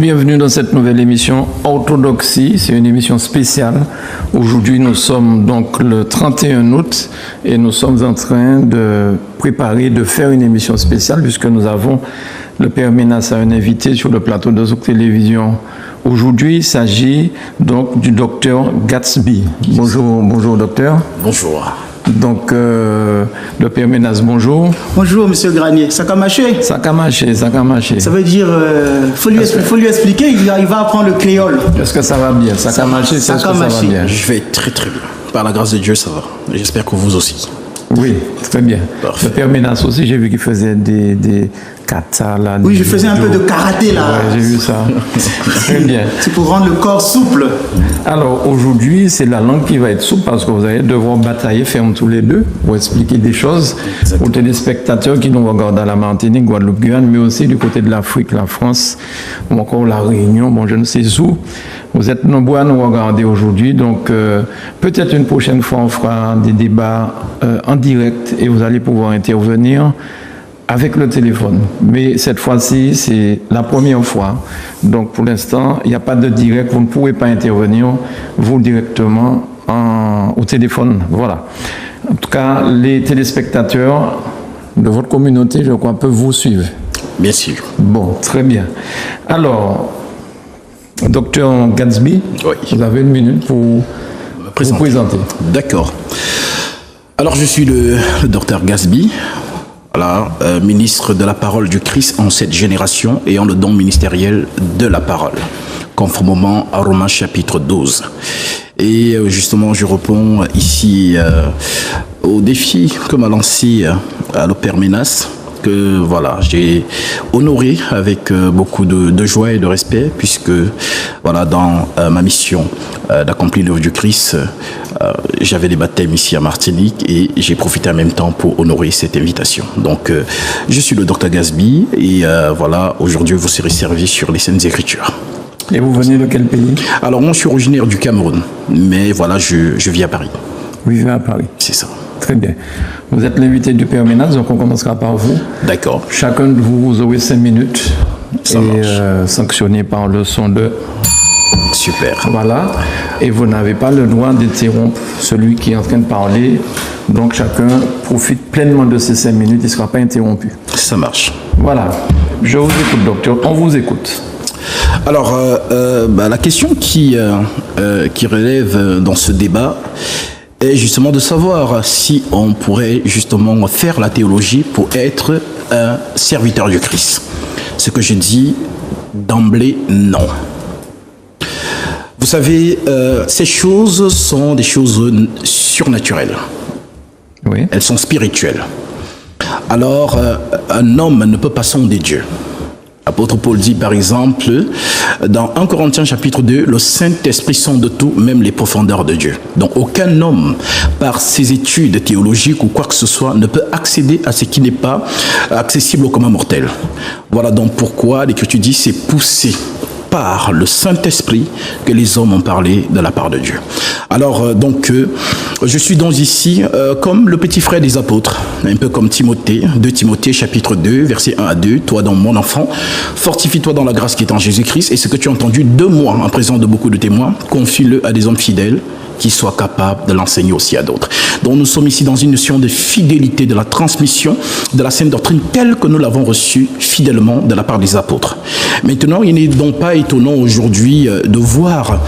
bienvenue dans cette nouvelle émission Orthodoxie. C'est une émission spéciale. Aujourd'hui, nous sommes donc le 31 août et nous sommes en train de préparer, de faire une émission spéciale puisque nous avons le Père Menas, un invité sur le plateau de Zouk Télévision. Aujourd'hui, il s'agit donc du docteur Gatsby. Bonjour docteur. Bonjour. Donc, le Père Menas, bonjour. Bonjour, monsieur Granier. Sakamaché. Sakamaché. Ça veut dire, faut lui expliquer, il va apprendre le créole. Est-ce que ça va bien? Sakamaché, est-ce que ça va bien? Je vais très très bien. Par la grâce de Dieu, ça va. J'espère que vous aussi. Oui, très bien. Parfait. Le Père Menas aussi, j'ai vu qu'il faisait des katas là. Oui, je faisais un peu de karaté là. Ouais, j'ai vu ça. Très bien. C'est pour rendre le corps souple. Alors aujourd'hui, c'est la langue qui va être souple parce que vous allez devoir batailler ferme tous les deux pour expliquer des choses aux téléspectateurs qui nous regardent à la Martinique, Guadeloupe, Guyane, mais aussi du côté de l'Afrique, la France, ou encore la Réunion, bon, je ne sais où. Vous êtes nombreux à nous regarder aujourd'hui, donc peut-être une prochaine fois on fera des débats en direct et vous allez pouvoir intervenir avec le téléphone. Mais cette fois-ci, c'est la première fois. Donc pour l'instant, il n'y a pas de direct, vous ne pourrez pas intervenir, vous directement au téléphone. Voilà. En tout cas, les téléspectateurs de votre communauté, je crois, peuvent vous suivre. Bien sûr. Bon, très bien. Alors, docteur Gatsby, Oui. vous avez une minute pour vous présenter. D'accord. Alors, je suis le docteur Gatsby, voilà, ministre de la parole du Christ en cette génération, ayant le don ministériel de la parole, conformément à Romains chapitre 12. Et justement, je réponds ici au défi que m'a lancé le Père Menas, que voilà, j'ai honoré avec beaucoup de joie et de respect, puisque voilà, dans ma mission d'accomplir l'œuvre du Christ, j'avais des baptêmes ici à Martinique et j'ai profité en même temps pour honorer cette invitation. Donc je suis le docteur Gatsby et voilà, aujourd'hui vous serez servi sur les Saintes Écritures. Et vous venez de quel pays? Alors moi je suis originaire du Cameroun, mais voilà, je vis à Paris. Vous vivez à Paris. C'est ça. Très bien. Vous êtes l'invité du Père Menas, donc on commencera par vous. D'accord. Chacun de vous, vous aurez 5 minutes. Ça marche. Sanctionné par le son de... Super. Voilà. Et vous n'avez pas le droit d'interrompre celui qui est en train de parler. Donc chacun profite pleinement de ces 5 minutes, il ne sera pas interrompu. Ça marche. Voilà. Je vous écoute, docteur. On vous écoute. Alors, la question qui relève dans ce débat est justement de savoir si on pourrait justement faire la théologie pour être un serviteur du Christ. Ce que je dis d'emblée, non. Vous savez, ces choses sont des choses surnaturelles. Oui. Elles sont spirituelles. Alors, un homme ne peut pas sonder Dieu. L'apôtre Paul dit par exemple dans 1 Corinthiens chapitre 2, le Saint-Esprit sonde tout, même les profondeurs de Dieu. Donc aucun homme, par ses études théologiques ou quoi que ce soit, ne peut accéder à ce qui n'est pas accessible au commun mortel. Voilà donc pourquoi l'Écriture dit c'est poussé par le Saint-Esprit que les hommes ont parlé de la part de Dieu. Alors je suis donc ici comme le petit frère des apôtres, un peu comme Timothée, 2 Timothée chapitre 2 versets 1 à 2, toi donc mon enfant, fortifie-toi dans la grâce qui est en Jésus-Christ et ce que tu as entendu de moi en présence de beaucoup de témoins, confie-le à des hommes fidèles qui soient capables de l'enseigner aussi à d'autres. Donc nous sommes ici dans une notion de fidélité de la transmission de la sainte doctrine telle que nous l'avons reçue fidèlement de la part des apôtres. Maintenant, il n'est donc pas étonnant aujourd'hui de voir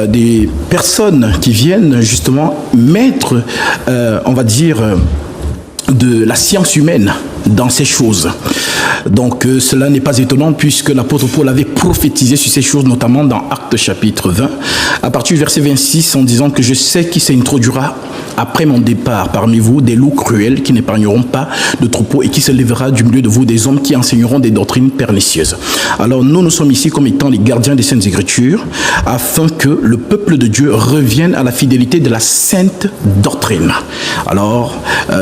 des personnes qui viennent justement mettre, on va dire, de la science humaine dans ces choses. Donc cela n'est pas étonnant puisque l'apôtre Paul avait prophétisé sur ces choses, notamment dans Actes chapitre 20, à partir du verset 26, en disant que je sais qui s'introduira après mon départ parmi vous des loups cruels qui n'épargneront pas de troupeaux et qui se lèvera du milieu de vous des hommes qui enseigneront des doctrines pernicieuses. Alors nous sommes ici comme étant les gardiens des Saintes Écritures afin que le peuple de Dieu revienne à la fidélité de la sainte doctrine. Alors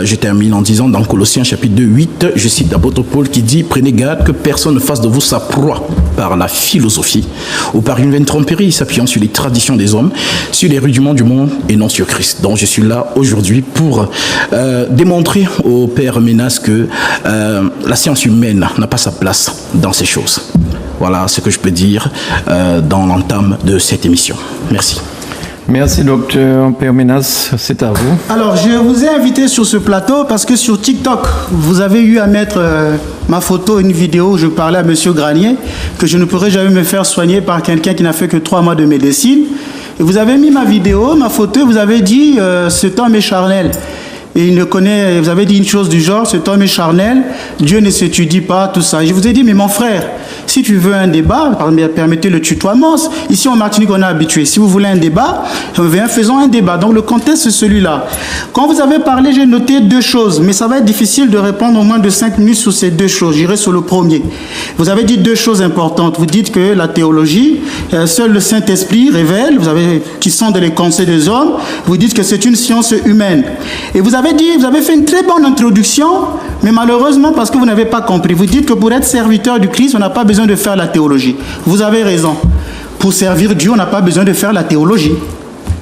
je termine en disant dans Colossiens chapitre 2, 8, je cite l'apôtre Paul qui dit « Prenez garde que personne ne fasse de vous sa proie par la philosophie ou par une vaine tromperie s'appuyant sur les traditions des hommes, sur les rudiments du monde et non sur Christ. » Donc je suis là aujourd'hui pour démontrer au Père Menas que la science humaine n'a pas sa place dans ces choses. Voilà ce que je peux dire dans l'entame de cette émission. Merci. Merci, docteur Père Menas, c'est à vous. Alors, je vous ai invité sur ce plateau parce que sur TikTok, vous avez eu à mettre ma photo, une vidéo où je parlais à M. Granier, que je ne pourrais jamais me faire soigner par quelqu'un qui n'a fait que 3 mois de médecine. Et vous avez mis ma vidéo, ma photo, et vous avez dit cet homme est charnel. Et il ne connaît, vous avez dit une chose du genre, cet homme est charnel, Dieu ne s'étudie pas, tout ça. Et je vous ai dit, mais mon frère, si tu veux un débat, permettez le tutoiement. Ici en Martinique, on est habitué. Si vous voulez un débat, faisons un débat. Donc le contexte, c'est celui-là. Quand vous avez parlé, j'ai noté 2 choses, mais ça va être difficile de répondre en moins de 5 minutes sur ces 2 choses. J'irai sur le premier. Vous avez dit 2 choses importantes. Vous dites que la théologie, seul le Saint-Esprit révèle, qui sont dans les conseils des hommes. Vous dites que c'est une science humaine. Et vous avez fait une très bonne introduction, mais malheureusement, parce que vous n'avez pas compris, vous dites que pour être serviteur du Christ, on n'a pas besoin de faire la théologie. Vous avez raison. Pour servir Dieu, on n'a pas besoin de faire la théologie.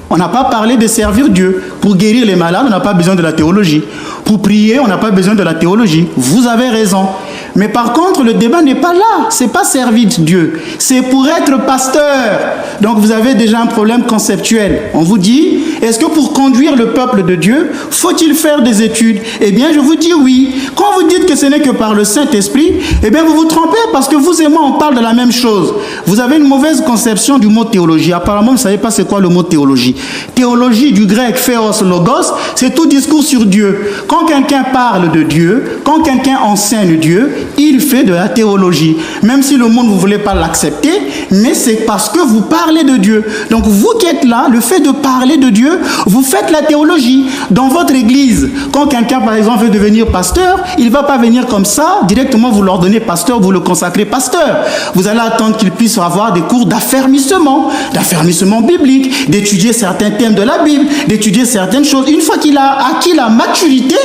On n'a pas parlé de servir Dieu. Pour guérir les malades, on n'a pas besoin de la théologie. Pour prier, on n'a pas besoin de la théologie. Vous avez raison. Mais par contre, le débat n'est pas là. C'est pas servir Dieu. C'est pour être pasteur. Donc vous avez déjà un problème conceptuel. On vous dit, est-ce que pour conduire le peuple de Dieu, faut-il faire des études? Eh bien, je vous dis oui. Quand vous dites que ce n'est que par le Saint-Esprit, eh bien, vous vous trompez parce que vous et moi, on parle de la même chose. Vous avez une mauvaise conception du mot théologie. Apparemment, vous ne savez pas c'est quoi le mot théologie. Théologie du grec théos logos, c'est tout discours sur Dieu. Quand quelqu'un parle de Dieu, quand quelqu'un enseigne Dieu, il fait de la théologie. Même si le monde ne voulait pas l'accepter, mais c'est parce que vous parlez de Dieu. Donc vous qui êtes là, le fait de parler de Dieu, vous faites la théologie. Dans votre église, quand quelqu'un par exemple veut devenir pasteur, il ne va pas venir comme ça, directement vous l'ordonnez pasteur, vous le consacrez pasteur. Vous allez attendre qu'il puisse avoir des cours d'affermissement biblique, d'étudier certains thèmes de la Bible, d'étudier certaines choses. Une fois qu'il a acquis la maturité,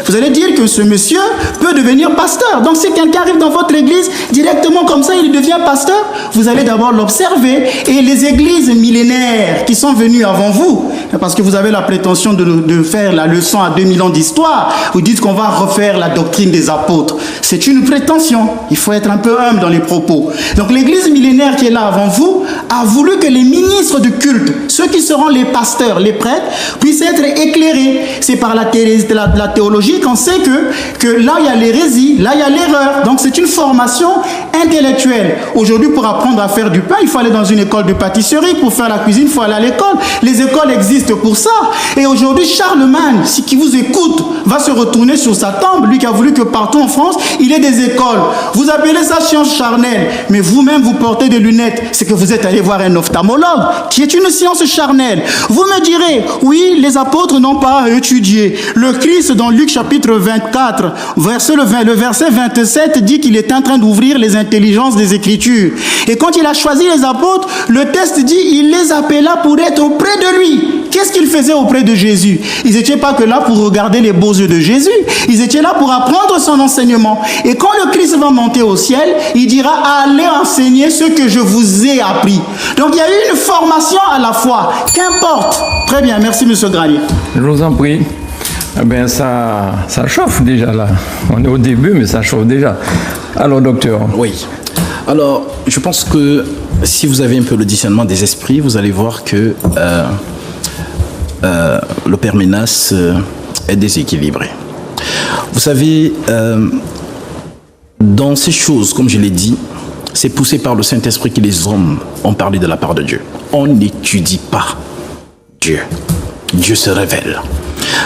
vous allez dire que ce monsieur peut devenir pasteur. Donc si quelqu'un arrive dans votre église, directement comme ça, il devient pasteur, vous allez d'abord l'observer. Et les églises millénaires qui sont venues avant vous, parce que vous avez la prétention de faire la leçon à 2000 ans d'histoire, vous dites qu'on va refaire la doctrine des apôtres. C'est une prétention. Il faut être un peu humble dans les propos. Donc l'église millénaire qui est là avant vous a voulu que les ministres de culte, ceux qui seront les pasteurs, les prêtres, puissent être éclairés. C'est par la théologie qu'on sait que là il y a l'hérésie, là il y a l'erreur. Donc c'est une formation intellectuelle. Aujourd'hui, pour apprendre à faire du pain, il faut aller dans une école de pâtisserie. Pour faire la cuisine, il faut aller à l'école. Les écoles existent pour ça. Et aujourd'hui, Charlemagne, qui vous écoute, va se retourner sur sa tombe, lui qui a voulu que partout en France, il y ait des écoles. Vous appelez ça science charnelle, mais vous-même, vous portez des lunettes. C'est que vous êtes allé voir un ophtalmologue, qui est une science charnelle. Vous me direz, oui, les apôtres n'ont pas étudié. Le Christ, dans Luc chapitre 24, le verset 27, dit qu'il est en train d'ouvrir les intelligences des Écritures. Et quand il a choisi les apôtres, le texte dit, il les appela pour être auprès de lui. Qu'est-ce qu'ils faisaient auprès de Jésus? Ils n'étaient pas que là pour regarder les beaux yeux de Jésus. Ils étaient là pour apprendre son enseignement. Et quand le Christ va monter au ciel, il dira, allez enseigner ce que je vous ai appris. Donc il y a eu une formation à la fois. Qu'importe. Très bien, merci monsieur Granier. Je vous en prie. Eh bien, ça chauffe déjà là. On est au début, mais ça chauffe déjà. Alors, docteur. Oui. Alors, je pense que si vous avez un peu le discernement des esprits, vous allez voir que le Père Menas est déséquilibré. Vous savez, dans ces choses, comme je l'ai dit, c'est poussé par le Saint-Esprit que les hommes ont parlé de la part de Dieu. On n'étudie pas Dieu. Dieu se révèle.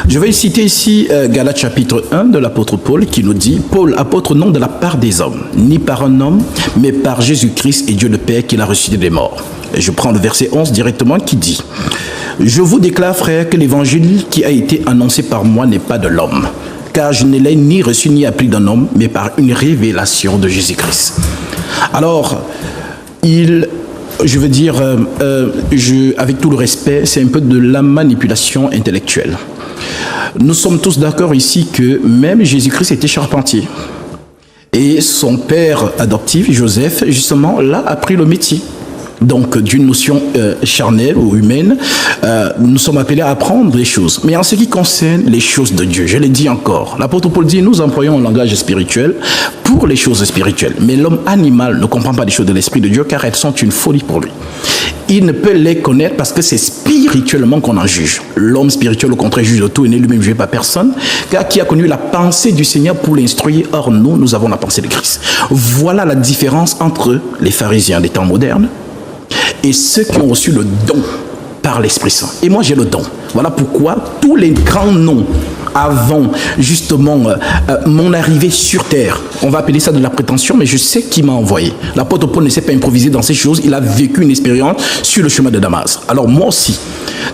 Je vais citer ici Galates chapitre 1 de l'apôtre Paul qui nous dit « Paul, apôtre non de la part des hommes, ni par un homme, mais par Jésus-Christ et Dieu le Père qui l'a ressuscité des morts. » Et je prends le verset 11 directement qui dit « Je vous déclare, frères, que l'évangile qui a été annoncé par moi n'est pas de l'homme, car je ne l'ai ni reçu ni appris d'un homme, mais par une révélation de Jésus-Christ. » Alors, je veux dire, avec tout le respect, c'est un peu de la manipulation intellectuelle. Nous sommes tous d'accord ici que même Jésus-Christ était charpentier. Et son père adoptif, Joseph, justement, là, a pris le métier. donc d'une notion charnelle ou humaine. Nous sommes appelés à apprendre les choses. Mais en ce qui concerne les choses de Dieu, je l'ai dit encore, l'apôtre Paul dit, nous employons un langage spirituel pour les choses spirituelles. Mais l'homme animal ne comprend pas les choses de l'Esprit de Dieu car elles sont une folie pour lui. Il ne peut les connaître parce que c'est spirituellement qu'on en juge. L'homme spirituel, au contraire, juge de tout et n'est lui-même jugé par personne, car qui a connu la pensée du Seigneur pour l'instruire. Or, nous avons la pensée de Christ. Voilà la différence entre les pharisiens des temps modernes et ceux qui ont reçu le don par l'Esprit Saint. Et moi, j'ai le don. Voilà pourquoi tous les grands noms avant justement mon arrivée sur terre, on va appeler ça de la prétention, mais je sais qui m'a envoyé. L'apôtre Paul ne s'est pas improvisé dans ces choses, il a vécu une expérience sur le chemin de Damas. Alors moi aussi,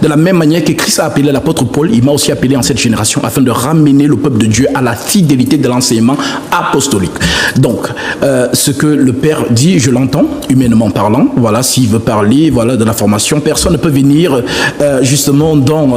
de la même manière que Christ a appelé l'apôtre Paul, il m'a aussi appelé en cette génération afin de ramener le peuple de Dieu à la fidélité de l'enseignement apostolique. Donc, ce que le Père dit, je l'entends, humainement parlant. Voilà, s'il veut parler, voilà, de la formation, personne ne peut venir justement dans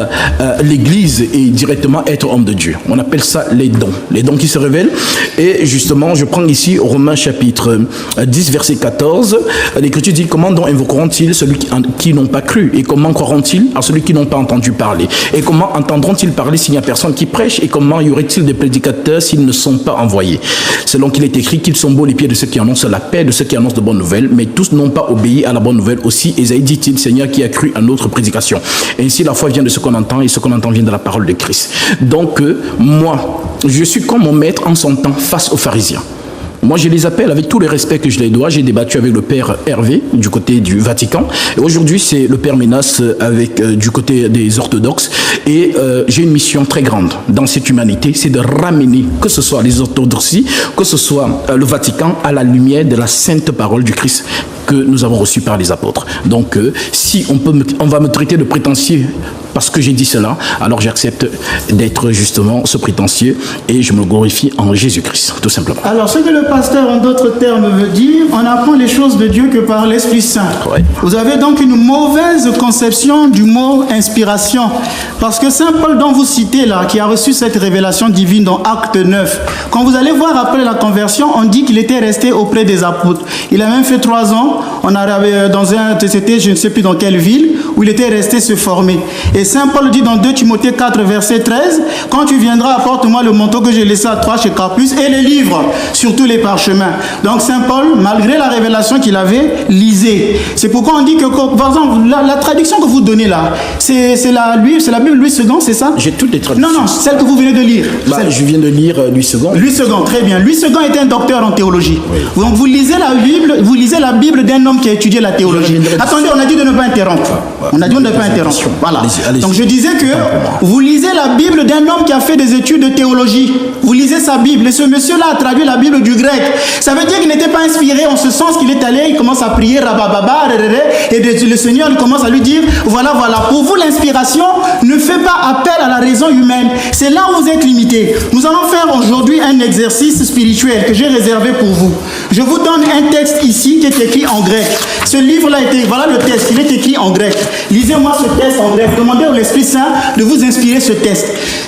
l'église et directement être homme de Dieu. On appelle ça les dons qui se révèlent. Et justement, je prends ici Romains chapitre 10, verset 14. L'Écriture dit, comment donc invoqueront-ils celui qui n'ont pas cru? Et comment croiront-ils à celui qui n'ont pas entendu parler? Et comment entendront-ils parler s'il n'y a personne qui prêche? Et comment y aurait-il des prédicateurs s'ils ne sont pas envoyés? Selon qu'il est écrit qu'ils sont beaux les pieds de ceux qui annoncent la paix, de ceux qui annoncent de bonnes nouvelles, mais tous n'ont pas obéi à la bonne nouvelle aussi. Ésaïe dit-il, Seigneur qui a cru à notre prédication. Et ainsi la foi vient de ce qu'on entend, et ce qu'on entend vient de la parole de Christ. Donc, moi, je suis comme mon maître en son temps face aux pharisiens. Moi, je les appelle avec tout le respect que je les dois. J'ai débattu avec le père Hervé du côté du Vatican. Et aujourd'hui, c'est le père Ménas avec du côté des orthodoxes. Et j'ai une mission très grande dans cette humanité, c'est de ramener, que ce soit les orthodoxies, que ce soit le Vatican, à la lumière de la sainte parole du Christ que nous avons reçue par les apôtres. Donc, si on va me traiter de prétentieux parce que j'ai dit cela, alors j'accepte d'être justement ce prétentieux et je me glorifie en Jésus-Christ, tout simplement. Alors, ce que le pasteur, en d'autres termes, veut dire, on apprend les choses de Dieu que par l'Esprit Saint. Ouais. Vous avez donc une mauvaise conception du mot inspiration. Parce que Saint Paul, dont vous citez là, qui a reçu cette révélation divine dans Acte 9, quand vous allez voir après la conversion, on dit qu'il était resté auprès des apôtres. Il a même fait 3 ans, on a dans un TCT, je ne sais plus dans quelle ville, où il était resté se former. Et Saint Paul dit dans 2 Timothée 4, verset 13, « Quand tu viendras, apporte-moi le manteau que j'ai laissé à toi chez Carpus et les livres sur tous les parchemins. » Donc Saint Paul, malgré la révélation qu'il avait, lisait. C'est pourquoi on dit que, par exemple, la traduction que vous donnez là, c'est la Bible Louis II, c'est ça? J'ai toutes les traductions. Non, celle que vous venez de lire. Je viens de lire Louis II. Louis II, très bien. Louis II était un docteur en théologie. Oui. Donc vous lisez la Bible d'un homme qui a étudié la théologie. Attendez, on a dit de ne pas interrompre. On a dit de ne pas interrompre. Voilà. Allez-y. Donc je disais que vous lisez la Bible d'un homme qui a fait des études de théologie. Vous lisez sa Bible. Et ce monsieur-là a traduit la Bible du grec. Ça veut dire qu'il n'était pas inspiré en ce sens qu'il est allé, il commence à prier, rabababa, et le Seigneur il commence à lui dire, voilà. Pour vous, l'inspiration ne fait pas appel à la raison humaine. C'est là où vous êtes limité. Nous allons faire aujourd'hui un exercice spirituel que j'ai réservé pour vous. Je vous donne un texte ici qui est écrit en grec. Ce livre-là, voilà le texte, il est écrit en grec. Lisez-moi ce texte en grec. Demandez à l'Esprit Saint de vous inspirer ce texte.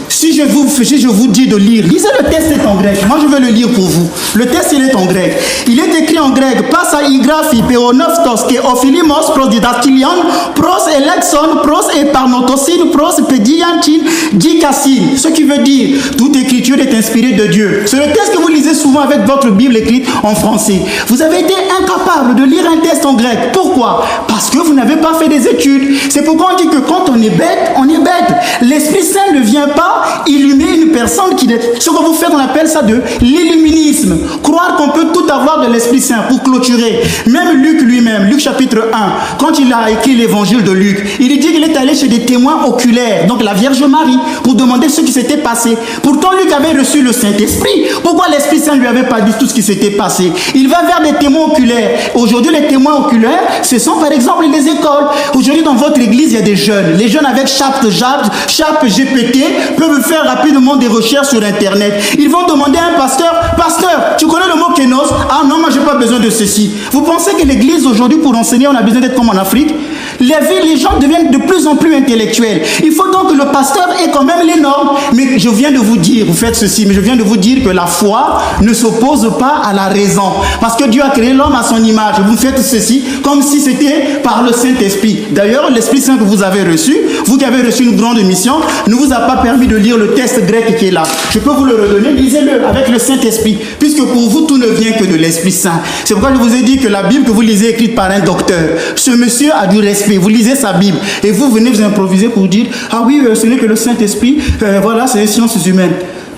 Si je vous dis de lire, lisez le texte est en grec. Moi, je vais le lire pour vous. Le texte, il est en grec. Il est écrit en grec. Pas à igraphi, peonoftos, ke ophilimos, pros didactylion, pros elexon, pros eparnotosin, pros pediantin, dikassin. Ce qui veut dire, toute écriture est inspirée de Dieu. C'est le texte que vous lisez souvent avec votre Bible écrite en français. Vous avez été incapable de lire un texte en grec. Pourquoi? Parce que vous n'avez pas fait des études. C'est pourquoi on dit que quand on est bête, on est bête. L'Esprit Saint ne vient pas illuminer une personne qui... Ce que vous faites, on appelle ça de l'illuminisme. Croire qu'on peut tout avoir de l'Esprit Saint pour clôturer. Même Luc lui-même, Luc chapitre 1, quand il a écrit l'évangile de Luc, il dit qu'il est allé chez des témoins oculaires, donc la Vierge Marie, pour demander ce qui s'était passé. Pourtant, Luc avait reçu le Saint-Esprit. Pourquoi l'Esprit Saint ne lui avait pas dit tout ce qui s'était passé? Il va vers des témoins oculaires. Aujourd'hui, les témoins oculaires, ce sont par exemple les écoles. Aujourd'hui, dans votre église, il y a des jeunes. Les jeunes avec Chat GPT peuvent faire rapidement des recherches sur Internet. Ils vont demander à un pasteur, tu connais le mot kénos? Ah non, moi j'ai pas besoin de ceci. Vous pensez que l'église aujourd'hui pour enseigner, on a besoin d'être comme en Afrique? Les gens deviennent de plus en plus intellectuels. Il faut donc que le pasteur ait quand même les normes. Mais je viens de vous dire, vous faites ceci, mais je viens de vous dire que la foi ne s'oppose pas à la raison. Parce que Dieu a créé l'homme à son image. Vous faites ceci comme si c'était par le Saint-Esprit. D'ailleurs, l'Esprit Saint que vous avez reçu, vous qui avez reçu une grande mission, ne vous a pas permis de lire le texte grec qui est là. Je peux vous le redonner, lisez-le avec le Saint-Esprit. Puisque pour vous, tout ne vient que de l'Esprit Saint. C'est pourquoi je vous ai dit que la Bible que vous lisez est écrite par un docteur. Ce monsieur a du respect. Vous lisez sa Bible et vous venez vous improviser pour dire « Ah oui, ce n'est que le Saint-Esprit. Voilà, c'est les sciences humaines.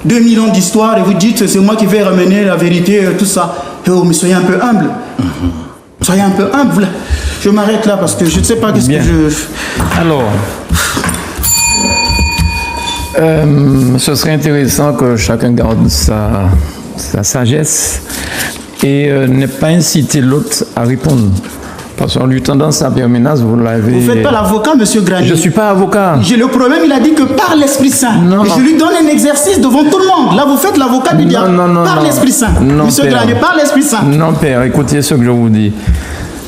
2000 ans d'histoire et vous dites c'est moi qui vais ramener la vérité, tout ça. Oh, mais soyez un peu humble. Soyez un peu humble. Je m'arrête là parce que je ne sais pas qu'est-ce que je... Alors, ce serait intéressant que chacun garde sa sagesse et n'ait pas incité l'autre à répondre. Parce qu'on lui tendance à permanence, vous l'avez... Vous ne faites pas l'avocat, monsieur Granier. Je ne suis pas avocat. J'ai le problème, il a dit que par l'Esprit Saint. Non, et je lui donne un exercice devant tout le monde. Là, vous faites l'avocat du diable. Par l'Esprit Saint. Non, monsieur Granier, par l'Esprit Saint. Non, père, écoutez ce que je vous dis.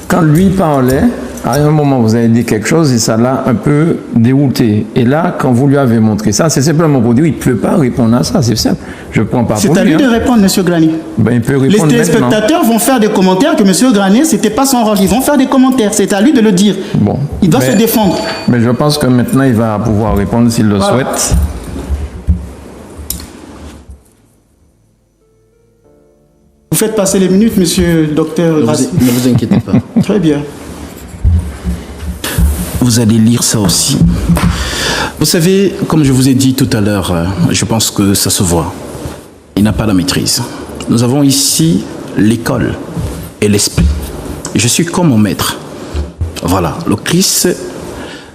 Quand lui parlait, à un moment, vous avez dit quelque chose et ça l'a un peu dérouté. Et là, quand vous lui avez montré ça, c'est simplement pour dire qu'il ne peut pas répondre à ça, c'est simple. Je ne prends pas pour lui. C'est à lui de répondre, monsieur Granier. Ben, il peut répondre. Les téléspectateurs vont faire des commentaires que monsieur Granier, ce n'était pas son rôle. Ils vont faire des commentaires. C'est à lui de le dire. Bon. Il doit se défendre. Mais je pense que maintenant, il va pouvoir répondre s'il le souhaite. Vous faites passer les minutes, monsieur le docteur. Ne vous inquiétez pas. Très bien. Vous allez lire ça aussi. Vous savez, comme je vous ai dit tout à l'heure, je pense que ça se voit. Il n'a pas la maîtrise. Nous avons ici l'école et l'esprit. Je suis comme mon maître. Voilà, le Christ,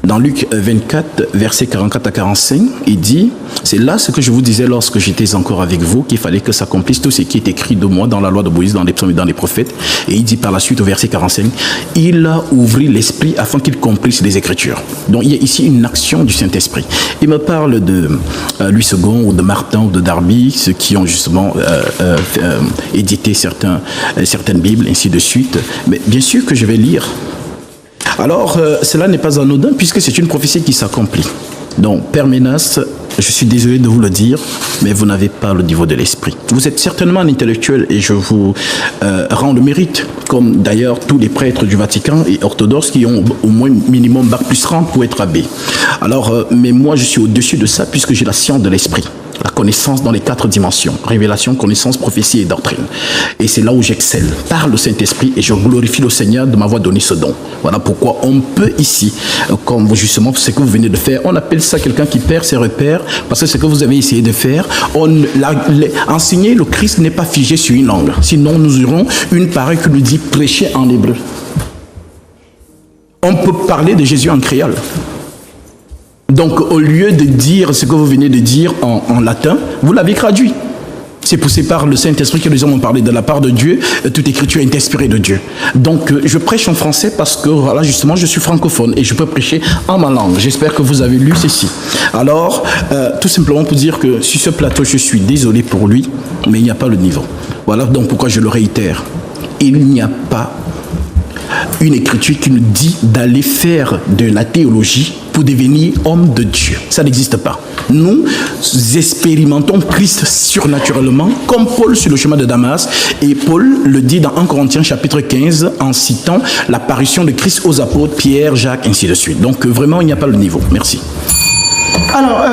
dans Luc 24, versets 44 à 45, il dit, c'est là ce que je vous disais lorsque j'étais encore avec vous, qu'il fallait que s'accomplisse tout ce qui est écrit de moi dans la loi de Moïse, dans les psaumes et dans les prophètes. Et il dit par la suite au verset 45, il a ouvert l'esprit afin qu'il comprisse les Écritures. Donc il y a ici une action du Saint-Esprit. Il me parle de Louis II ou de Martin ou de Darby, ceux qui ont justement édité certaines Bibles, ainsi de suite. Mais bien sûr que je vais lire. Alors, cela n'est pas anodin puisque c'est une prophétie qui s'accomplit. Donc, Père Ménas, je suis désolé de vous le dire, mais vous n'avez pas le niveau de l'esprit. Vous êtes certainement un intellectuel et je vous rends le mérite, comme d'ailleurs tous les prêtres du Vatican et orthodoxes qui ont au moins minimum bac plus 30 pour être abbé. Alors, mais moi je suis au-dessus de ça puisque j'ai la science de l'esprit. La connaissance dans les 4 dimensions, révélation, connaissance, prophétie et doctrine. Et c'est là où j'excelle, par le Saint-Esprit, et je glorifie le Seigneur de m'avoir donné ce don. Voilà pourquoi on peut ici, comme justement ce que vous venez de faire, on appelle ça quelqu'un qui perd ses repères, parce que ce que vous avez essayé de faire, enseigner le Christ n'est pas figé sur une langue. Sinon, nous aurons une parole qui nous dit prêcher en hébreu. On peut parler de Jésus en créole. Donc, au lieu de dire ce que vous venez de dire en latin, vous l'avez traduit. C'est poussé par le Saint-Esprit que nous avons parlé de la part de Dieu. Toute écriture est inspirée de Dieu. Donc, je prêche en français parce que, voilà, justement, je suis francophone et je peux prêcher en ma langue. J'espère que vous avez lu ceci. Alors, tout simplement pour dire que sur ce plateau, je suis désolé pour lui, mais il n'y a pas le niveau. Voilà donc pourquoi je le réitère. Il n'y a pas une écriture qui nous dit d'aller faire de la théologie pour devenir homme de Dieu. Ça n'existe pas. Nous expérimentons Christ surnaturellement, comme Paul sur le chemin de Damas. Et Paul le dit dans 1 Corinthiens chapitre 15, en citant l'apparition de Christ aux apôtres, Pierre, Jacques, ainsi de suite. Donc vraiment, il n'y a pas le niveau. Merci. Alors,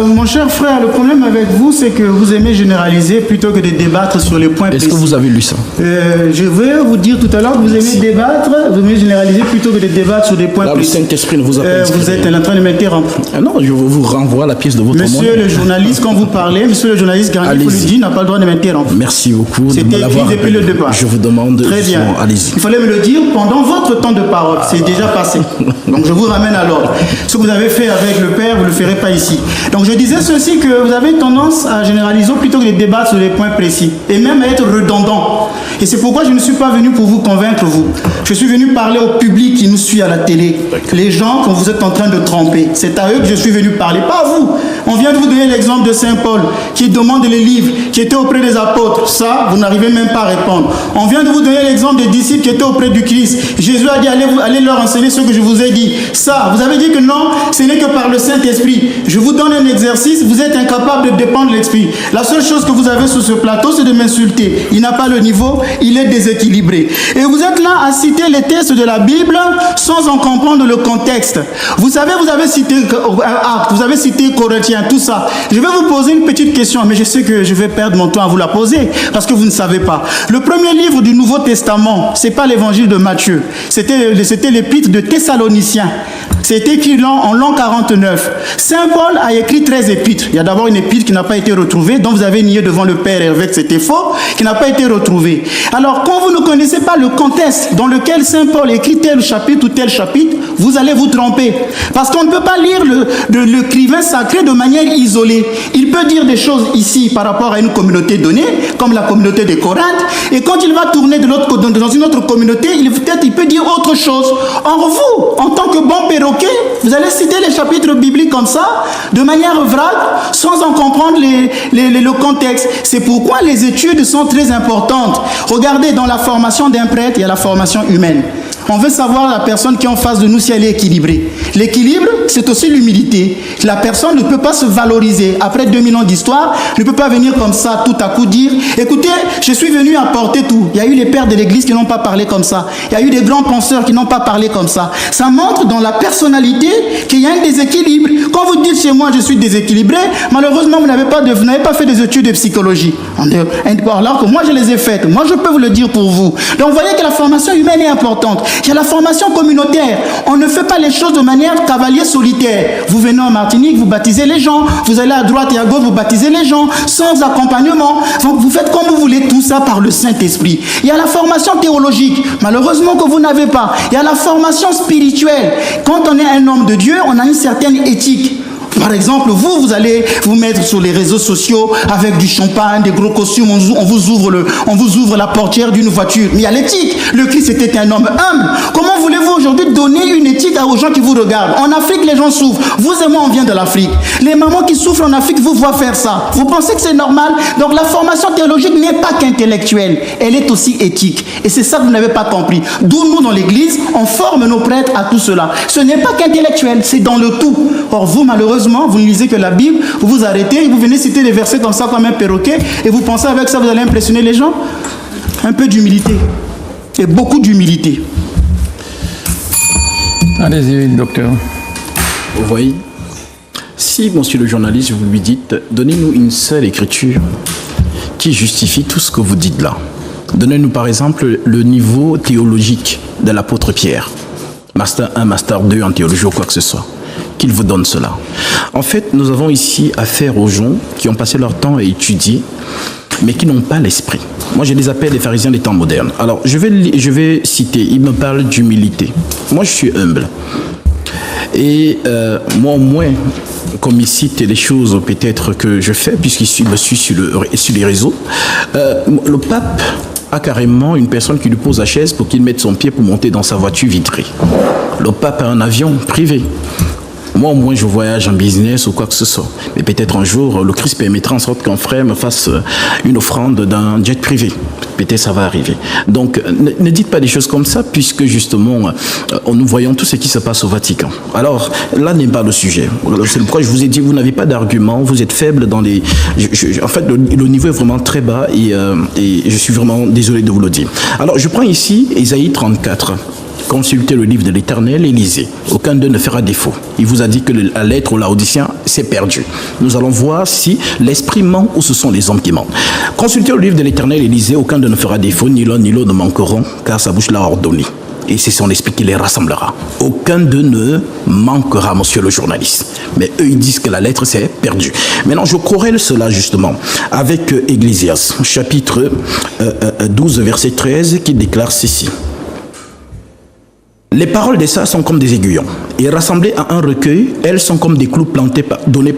mon cher frère, le problème avec vous, c'est que vous aimez généraliser plutôt que de débattre sur les points précis. Est-ce que vous avez lu ça? Je vais vous dire tout à l'heure que vous aimez débattre, vous aimez généraliser plutôt que de débattre sur des points précis. Le Saint-Esprit ne vous a pas inspiré. Vous êtes en train de m'interrompre. Non, je vous renvoie la pièce de votre monde. Monsieur le journaliste, quand vous parlez, monsieur le journaliste Garnier Foulidi n'a pas le droit de m'interrompre. Merci beaucoup. C'était écrit depuis le départ. Je vous demande. Très bien. Allez-y. Il fallait me le dire pendant votre temps de parole. C'est déjà passé. Donc je vous ramène à l'ordre. Ce que vous avez fait avec le Père, vous ne le ferez pas ici. Donc je disais ceci, que vous avez tendance à généraliser plutôt que de débattre sur les points précis et même à être redondant. Et c'est pourquoi je ne suis pas venu pour vous convaincre, vous. Je suis venu parler au public qui nous suit à la télé. Les gens que vous êtes en train de tromper. C'est à eux que je suis venu parler, pas à vous. On vient de vous donner l'exemple de Saint Paul, qui demande les livres, qui était auprès des apôtres. Ça, vous n'arrivez même pas à répondre. On vient de vous donner l'exemple des disciples qui étaient auprès du Christ. Jésus a dit, allez leur enseigner ce que je vous ai dit. Ça, vous avez dit que non, ce n'est que par le Saint-Esprit. Je vous donne un exercice, vous êtes incapable de dépendre de l'Esprit. La seule chose que vous avez sur ce plateau, c'est de m'insulter. Il n'a pas le niveau, il est déséquilibré. Et vous êtes là à citer les textes de la Bible sans en comprendre le contexte. Vous savez, vous avez cité Actes, vous avez cité Corinthiens, tout ça. Je vais vous poser une petite question, mais je sais que je vais perdre mon temps à vous la poser, parce que vous ne savez pas. Le premier livre du Nouveau Testament, c'est pas l'évangile de Matthieu, c'était l'épître de Thessaloniciens. C'était écrit en l'an 49. Saint Paul a écrit 13 épîtres. Il y a d'abord une épître qui n'a pas été retrouvée, dont vous avez nié devant le Père Hervé que c'était faux, qui n'a pas été retrouvée. Alors, quand vous ne connaissez pas le contexte dans lequel Saint Paul écrit tel chapitre ou tel chapitre, vous allez vous tromper. Parce qu'on ne peut pas lire l'écrivain sacré de manière isolée. Il peut dire des choses ici par rapport à une communauté donnée, comme la communauté de Corinthe, et quand il va tourner dans une autre communauté, il peut dire autre chose. Or, vous, en tant que bon perroquet, vous allez citer les chapitres bibliques comme ça, de manière vague, sans en comprendre le contexte. C'est pourquoi les études sont très importantes. Regardez, dans la formation d'un prêtre, il y a la formation humaine. On veut savoir la personne qui est en face de nous si elle est équilibrée. L'équilibre, c'est aussi l'humilité. La personne ne peut pas se valoriser. Après 2000 ans d'histoire, ne peut pas venir comme ça, tout à coup dire, écoutez, je suis venu apporter tout. Il y a eu les pères de l'église qui n'ont pas parlé comme ça. Il y a eu des grands penseurs qui n'ont pas parlé comme ça. Ça montre dans la personnalité qu'il y a un déséquilibre. Quand vous dites chez moi, je suis déséquilibré, malheureusement, vous n'avez pas fait des études de psychologie. Alors que moi, je les ai faites. Moi, je peux vous le dire pour vous. Donc, vous voyez que la formation humaine est importante. Il y a la formation communautaire. On ne fait pas les choses de manière cavalier solitaire. Vous venez en Martinique, vous baptisez les gens. Vous allez à droite et à gauche, vous baptisez les gens, sans accompagnement. Donc vous faites comme vous voulez, tout ça par le Saint-Esprit. Il y a la formation théologique, malheureusement que vous n'avez pas. Il y a la formation spirituelle. Quand on est un homme de Dieu, on a une certaine éthique. Par exemple, vous allez vous mettre sur les réseaux sociaux avec du champagne, des gros costumes, on vous ouvre la portière d'une voiture. Mais il y a l'éthique. Le Christ était un homme humble. Comment voulez-vous aujourd'hui donner une éthique aux gens qui vous regardent? En Afrique, les gens souffrent. Vous et moi, on vient de l'Afrique. Les mamans qui souffrent en Afrique vous voient faire ça. Vous pensez que c'est normal? Donc la formation théologique n'est pas qu'intellectuelle. Elle est aussi éthique. Et c'est ça que vous n'avez pas compris. D'où nous, dans l'Église, on forme nos prêtres à tout cela. Ce n'est pas qu'intellectuel, c'est dans le tout. Or, vous, malheureusement, vous ne lisez que la Bible, vous vous arrêtez, vous venez citer des versets comme ça, comme un perroquet, et vous pensez avec ça, vous allez impressionner les gens? Un peu d'humilité. Et beaucoup d'humilité. Allez-y, docteur. Vous voyez, si, monsieur le journaliste, vous lui dites, donnez-nous une seule écriture qui justifie tout ce que vous dites là. Donnez-nous par exemple le niveau théologique de l'apôtre Pierre. Master 1, Master 2 en théologie ou quoi que ce soit. Qu'il vous donne cela. En fait, nous avons ici affaire aux gens qui ont passé leur temps à étudier, mais qui n'ont pas l'esprit. Moi, je les appelle les pharisiens des temps modernes. Alors, je vais citer, il me parle d'humilité. Moi, je suis humble. Et moi, au moins, comme il cite les choses peut-être que je fais, puisqu'il me suit sur les réseaux, le pape a carrément une personne qui lui pose la chaise pour qu'il mette son pied pour monter dans sa voiture vitrée. Le pape a un avion privé. Moi, au moins, je voyage en business ou quoi que ce soit. Mais peut-être un jour, le Christ permettra en sorte qu'un frère me fasse une offrande d'un jet privé. Peut-être ça va arriver. Donc, ne dites pas des choses comme ça, puisque justement, nous voyons tout ce qui se passe au Vatican. Alors, là n'est pas le sujet. C'est pourquoi je vous ai dit, vous n'avez pas d'argument, vous êtes faible dans les... en fait, le niveau est vraiment très bas et je suis vraiment désolé de vous le dire. Alors, je prends ici Ésaïe 34. Consultez le livre de l'Éternel et lisez. Aucun d'eux ne fera défaut. Il vous a dit que la lettre aux Laodiciens, c'est perdu. Nous allons voir si l'esprit ment ou ce sont les hommes qui mentent. Consultez le livre de l'Éternel et lisez. Aucun d'eux ne fera défaut, ni l'un ni l'autre ne manqueront, car sa bouche l'a ordonné. Et c'est son esprit qui les rassemblera. Aucun d'eux ne manquera, monsieur le journaliste. Mais eux, ils disent que la lettre, c'est perdu. Maintenant, je corrèle cela justement avec Ecclésiaste, chapitre 12, verset 13, qui déclare ceci. Les paroles des sages sont comme des aiguillons, et rassemblées à un recueil, elles sont comme des clous plantés donnés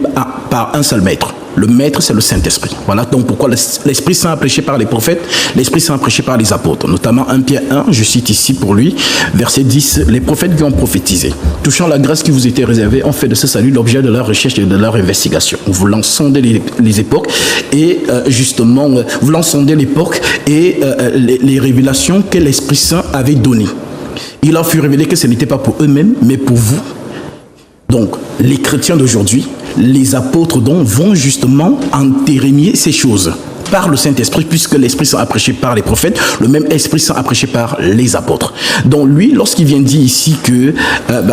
par un seul maître. le maître, c'est le Saint-Esprit. Voilà donc pourquoi l'Esprit Saint a prêché par les prophètes, l'Esprit Saint a prêché par les apôtres. Notamment 1 Pierre 1, je cite ici pour lui, verset 10, les prophètes qui ont prophétisé, touchant la grâce qui vous était réservée, ont fait de ce salut l'objet de leur recherche et de leur investigation. Voulant sonder les époques et justement, voulant sonder l'époque et les révélations que l'Esprit Saint avait données. Il leur fut révélé que ce n'était pas pour eux-mêmes, mais pour vous. Donc, les chrétiens d'aujourd'hui, les apôtres donc vont justement entériner ces choses par le Saint-Esprit, puisque l'Esprit Saint a prêché par les prophètes, le même Esprit Saint a prêché par les apôtres. Donc lui, lorsqu'il vient dire ici que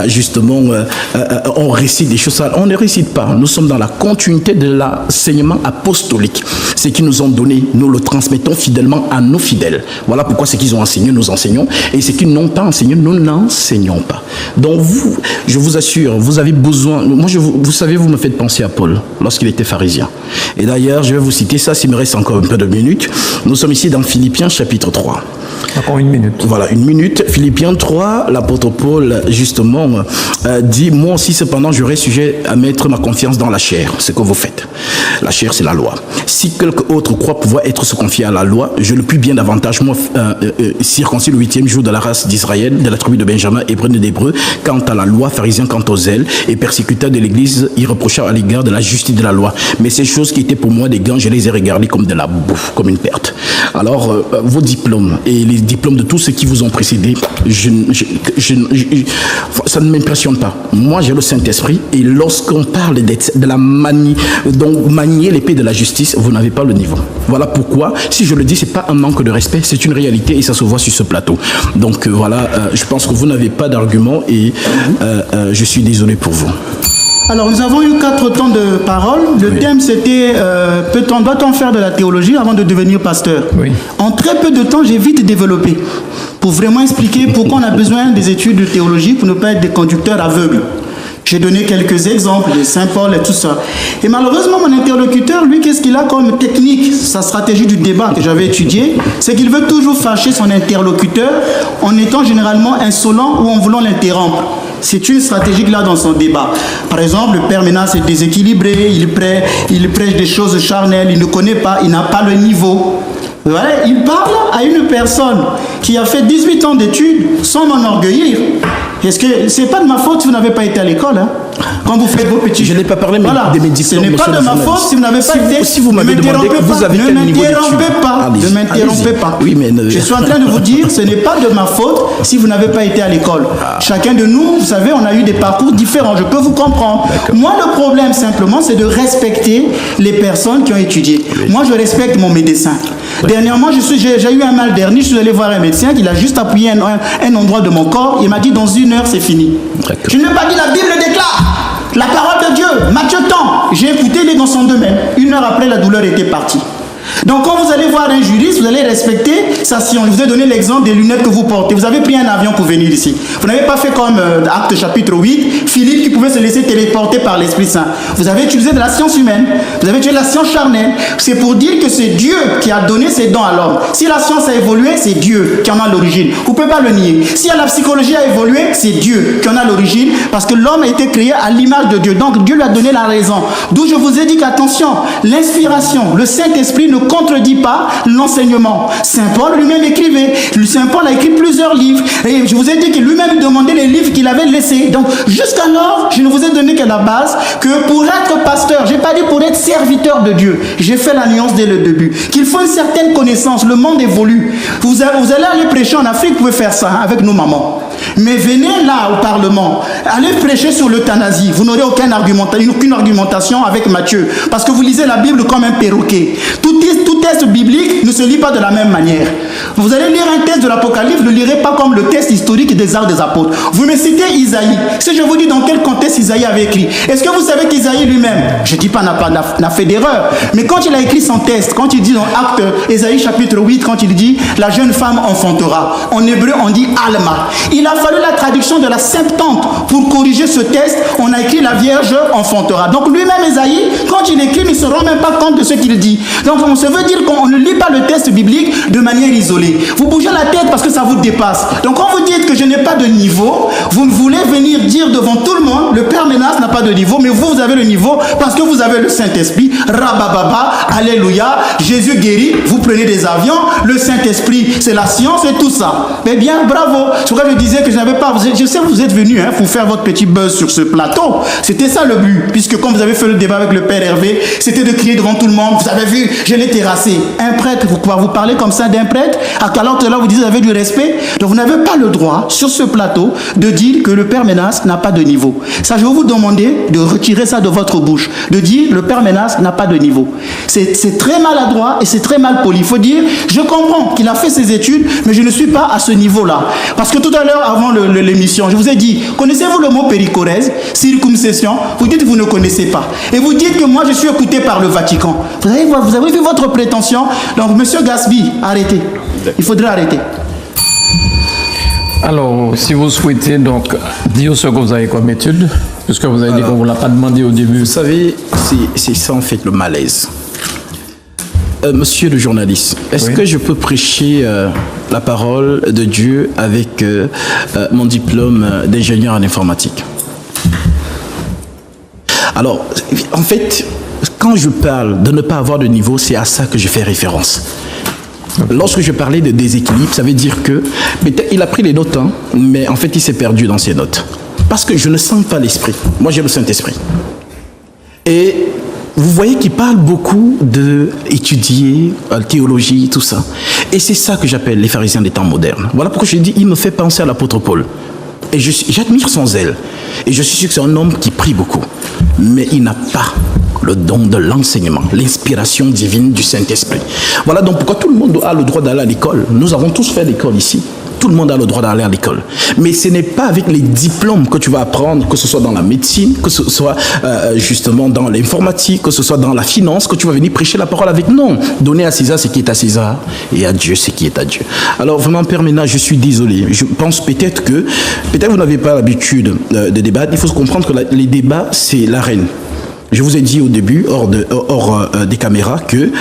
justement on récite des choses, on ne récite pas. Nous sommes dans la continuité de l'enseignement apostolique. Ce qu'ils nous ont donné, nous le transmettons fidèlement à nos fidèles. Voilà pourquoi ce qu'ils ont enseigné, nous enseignons, et ce qu'ils n'ont pas enseigné, nous n'enseignons pas. Donc vous, je vous assure, vous avez besoin. Moi, vous savez, vous me faites penser à Paul lorsqu'il était pharisien. Et d'ailleurs, je vais vous citer ça, s'il me reste encore un peu de minutes. Nous sommes ici dans Philippiens chapitre 3. Encore une minute. Voilà, une minute. Philippiens 3, l'apôtre Paul, justement, dit, moi aussi, cependant, j'aurai sujet à mettre ma confiance dans la chair, ce que vous faites. La chair, c'est la loi. Si quelque autre croit pouvoir être se confier à la loi, je le puis bien davantage, moi, circoncis le 8e jour de la race d'Israël, de la tribu de Benjamin, hébreu d'Hébreu, quant à la loi, pharisien quant aux zèles, et persécuteur de l'Église, irréprochable à l'égard de la justice de la loi. Mais ces choses qui étaient pour moi des gants, je les ai regardées comme de la bouffe, comme une perte. Alors, vos diplômes et les diplômes de tous ceux qui vous ont précédé, ça ne m'impressionne pas. Moi, j'ai le Saint-Esprit, et lorsqu'on parle de la manie, donc manier l'épée de la justice, vous n'avez pas le niveau. Voilà pourquoi, si je le dis, c'est pas un manque de respect, c'est une réalité, et ça se voit sur ce plateau. Donc voilà, je pense que vous n'avez pas d'argument, et je suis désolé pour vous. Alors, nous avons eu 4 temps de parole. Le thème, c'était doit-on faire de la théologie avant de devenir pasteur? Oui. En très peu de temps, j'ai vite développé pour vraiment expliquer pourquoi on a besoin des études de théologie pour ne pas être des conducteurs aveugles. J'ai donné quelques exemples de Saint Paul et tout ça. Et malheureusement, mon interlocuteur, lui, qu'est-ce qu'il a comme technique, sa stratégie du débat que j'avais étudié, c'est qu'il veut toujours fâcher son interlocuteur en étant généralement insolent ou en voulant l'interrompre. C'est une stratégie là dans son débat. Par exemple, le père Ménas est déséquilibré, il prêche des choses charnelles, il ne connaît pas, il n'a pas le niveau. Voilà, il parle à une personne qui a fait 18 ans d'études sans m'enorgueillir. Est-ce que c'est pas de ma faute si vous n'avez pas été à l'école, hein? Quand vous faites vos petits... Je n'ai pas parlé voilà. de mes diplômes. Ce n'est pas de ma faute si vous n'avez pas été... Si vous m'avez demandé que vous avez quel niveau d'études. Ne m'interrompez pas. Oui, mais je suis en train de vous dire, ce n'est pas de ma faute si vous n'avez pas été à l'école. Chacun de nous, vous savez, on a eu des parcours différents. Je peux vous comprendre. Moi, le problème, simplement, c'est de respecter les personnes qui ont étudié. Oui. Moi, je respecte mon médecin. Oui. Dernièrement, j'ai eu un mal dernier. Je suis allé voir un médecin qui a juste appuyé un endroit de mon corps. Il m'a dit, dans 1 heure, c'est fini. Je n'ai pas dit la Bible déclare. La parole de Dieu, Matthieu tant. J'ai écouté, il est dans son domaine. 1 heure après, la douleur était partie. Donc quand vous allez voir un juriste, vous allez respecter sa science. Je vous ai donné l'exemple des lunettes que vous portez. Vous avez pris un avion pour venir ici. Vous n'avez pas fait comme Acte chapitre 8, Philippe qui pouvait se laisser téléporter par l'Esprit Saint. Vous avez utilisé de la science humaine. Vous avez utilisé de la science charnelle. C'est pour dire que c'est Dieu qui a donné ses dons à l'homme. Si la science a évolué, c'est Dieu qui en a l'origine. Vous ne pouvez pas le nier. Si la psychologie a évolué, c'est Dieu qui en a l'origine parce que l'homme a été créé à l'image de Dieu. Donc Dieu lui a donné la raison. D'où je vous ai dit qu'attention, l'inspiration, le Saint-Esprit ne contredit pas l'enseignement. Saint Paul lui-même écrivait. Saint Paul a écrit plusieurs livres. Et je vous ai dit qu'il lui-même demandait les livres qu'il avait laissés. Donc, jusqu'alors, je ne vous ai donné que la base que pour être pasteur, je n'ai pas dit pour être serviteur de Dieu. J'ai fait la nuance dès le début. Qu'il faut une certaine connaissance. Le monde évolue. Vous allez aller prêcher en Afrique, vous pouvez faire ça avec nos mamans. Mais venez là au Parlement, allez prêcher sur l'euthanasie. Vous n'aurez aucune argumentation avec Matthieu. Parce que vous lisez la Bible comme un perroquet. Tout texte biblique ne se lit pas de la même manière. Vous allez lire un texte de l'Apocalypse, ne le lirez pas comme le texte historique des Actes des Apôtres. Vous me citez Isaïe. Si je vous dis dans quel contexte Isaïe avait écrit, est-ce que vous savez qu'Isaïe lui-même, je ne dis pas n'a fait d'erreur, mais quand il a écrit son texte, quand il dit dans Acte, Isaïe chapitre 8, quand il dit « La jeune femme enfantera », en hébreu on dit « Alma ». Il a fallu la traduction de la Septante pour corriger ce texte. On a écrit « La Vierge enfantera ». Donc lui-même Isaïe, quand il écrit, il ne se rend même pas compte de ce qu'il dit. Donc on se veux dire qu'on ne lit pas le texte biblique de manière isolée. Vous bougez la tête parce que ça vous dépasse. Donc quand vous dites que je n'ai pas de niveau, vous voulez venir dire devant tout le monde, le Père Ménas n'a pas de niveau, mais vous avez le niveau parce que vous avez le Saint-Esprit. Rabababa, alléluia, Jésus guérit, vous prenez des avions, le Saint-Esprit, c'est la science et tout ça. Mais bien, bravo. C'est pourquoi je disais que je n'avais pas... Je sais que vous êtes venus pour faire votre petit buzz sur ce plateau. C'était ça le but, puisque quand vous avez fait le débat avec le Père Hervé, c'était de crier devant tout le monde. Vous avez vu, je l'ai terrassé. Un prêtre, vous pouvez vous parler comme ça d'un prêtre, alors que là vous dites vous avez du respect. Donc vous n'avez pas le droit sur ce plateau de dire que le Père Ménas n'a pas de niveau. Ça, je vais vous demander de retirer ça de votre bouche, de dire le Père Ménas n'a pas de niveau. C'est très maladroit et c'est très mal poli. Il faut dire, je comprends qu'il a fait ses études, mais je ne suis pas à ce niveau-là. Parce que tout à l'heure, avant l'émission, je vous ai dit, connaissez-vous le mot péricorèse, circumcision? Vous dites que vous ne connaissez pas. Et vous dites que moi je suis écouté par le Vatican. Vous avez vu votre prétention. Donc, monsieur Gasby, arrêtez. Il faudrait arrêter. Alors, si vous souhaitez donc dire ce que vous avez comme étude, puisque vous avez dit qu'on ne vous l'a pas demandé au début. Vous savez, c'est ça en fait le malaise. Monsieur le journaliste, est-ce que je peux prêcher la parole de Dieu avec mon diplôme d'ingénieur en informatique? Alors, en fait, quand je parle de ne pas avoir de niveau, c'est à ça que je fais référence. Lorsque je parlais de déséquilibre, ça veut dire que peut-être il a pris les notes, mais en fait il s'est perdu dans ses notes. Parce que je ne sens pas l'esprit. Moi j'ai le Saint-Esprit. Et vous voyez qu'il parle beaucoup d'étudier la théologie, tout ça. Et c'est ça que j'appelle les pharisiens des temps modernes. Voilà pourquoi je dis, il me fait penser à l'apôtre Paul. Et j'admire son zèle. Et je suis sûr que c'est un homme qui prie beaucoup. Mais il n'a pas le don de l'enseignement, l'inspiration divine du Saint-Esprit. Voilà donc pourquoi tout le monde a le droit d'aller à l'école. Nous avons tous fait l'école ici. Tout le monde a le droit d'aller à l'école. Mais ce n'est pas avec les diplômes que tu vas apprendre, que ce soit dans la médecine, que ce soit justement dans l'informatique, que ce soit dans la finance, que tu vas venir prêcher la parole avec. Non, donner à César ce qui est à César et à Dieu ce qui est à Dieu. Alors vraiment, Père Ménas, je suis désolé. Je pense peut-être que vous n'avez pas l'habitude de débattre. Il faut se comprendre que les débats, c'est l'arène. Je vous ai dit au début, hors des caméras, que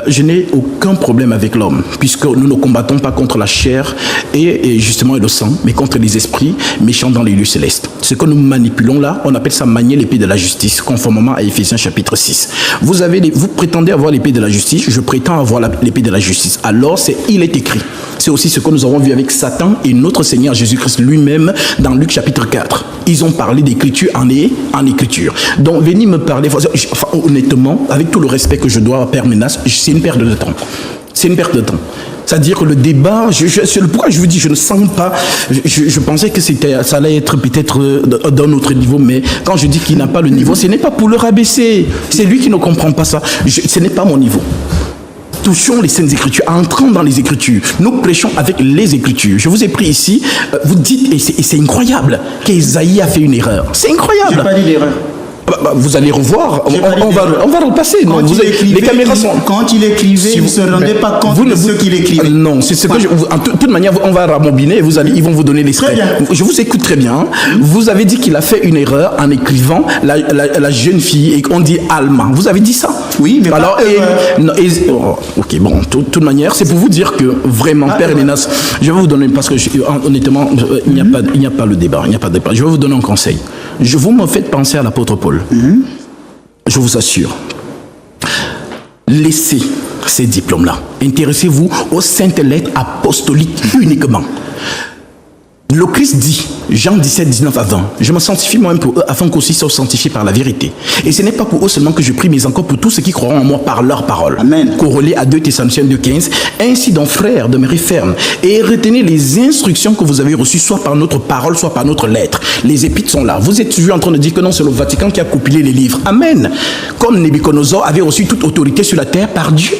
je n'ai aucun problème avec l'homme, puisque nous ne combattons pas contre la chair et justement le sang, mais contre les esprits méchants dans les lieux célestes. Ce que nous manipulons là, on appelle ça manier l'épée de la justice, conformément à Éphésiens chapitre 6. Vous prétendez avoir l'épée de la justice, je prétends avoir l'épée de la justice. Alors, il est écrit. C'est aussi ce que nous avons vu avec Satan et notre Seigneur Jésus-Christ lui-même dans Luc chapitre 4. Ils ont parlé d'écriture en écriture. Donc, venez me parler, enfin, honnêtement, avec tout le respect que je dois à Père Ménas, c'est une perte de temps. C'est une perte de temps. C'est-à-dire que le débat, pourquoi je vous dis, je ne sens pas, je pensais que ça allait être peut-être d'un autre niveau, mais quand je dis qu'il n'a pas le niveau, ce n'est pas pour le rabaisser. C'est lui qui ne comprend pas ça. Ce n'est pas mon niveau. Touchons les Saintes Écritures, entrons dans les Écritures. Nous prêchons avec les Écritures. Je vous ai pris ici, vous dites, et c'est incroyable, qu'Ésaïe a fait une erreur. C'est incroyable. Je n'ai pas dit l'erreur. Vous allez revoir, on va repasser. Non, les caméras sont... Quand il écrivait, il ne se rendait pas compte de ce qu'il écrivait. Non, c'est ce que en toute manière, on va rambobiner et ils vont vous donner l'extrait. Je vous écoute très bien. Vous avez dit qu'il a fait une erreur en écrivant la jeune fille, et on dit Alma. Vous avez dit ça? Oui, mais alors, ok, bon, de toute manière, c'est pour vous dire que vraiment, Père Ménas, je vais vous donner, parce que honnêtement, il n'y a pas le débat, Je vais vous donner un conseil. Vous me faites penser à l'apôtre Paul. Je vous assure, laissez ces diplômes-là. Intéressez-vous aux saintes lettres apostoliques uniquement. Le Christ dit, Jean 17, 19 à 20, je me sanctifie moi-même pour eux, afin qu'aussi soient sanctifiés par la vérité. Et ce n'est pas pour eux seulement que je prie, mais encore pour tous ceux qui croiront en moi par leur parole. Amen. Corrélé à 2 Thessaloniciens 2,15. Ainsi donc, frères, demeurez fermes et retenez les instructions que vous avez reçues, soit par notre parole, soit par notre lettre. Les épîtres sont là. Vous êtes toujours en train de dire que non, c'est le Vatican qui a compilé les livres. Amen. Comme Nebuchadnezzar avait reçu toute autorité sur la terre par Dieu.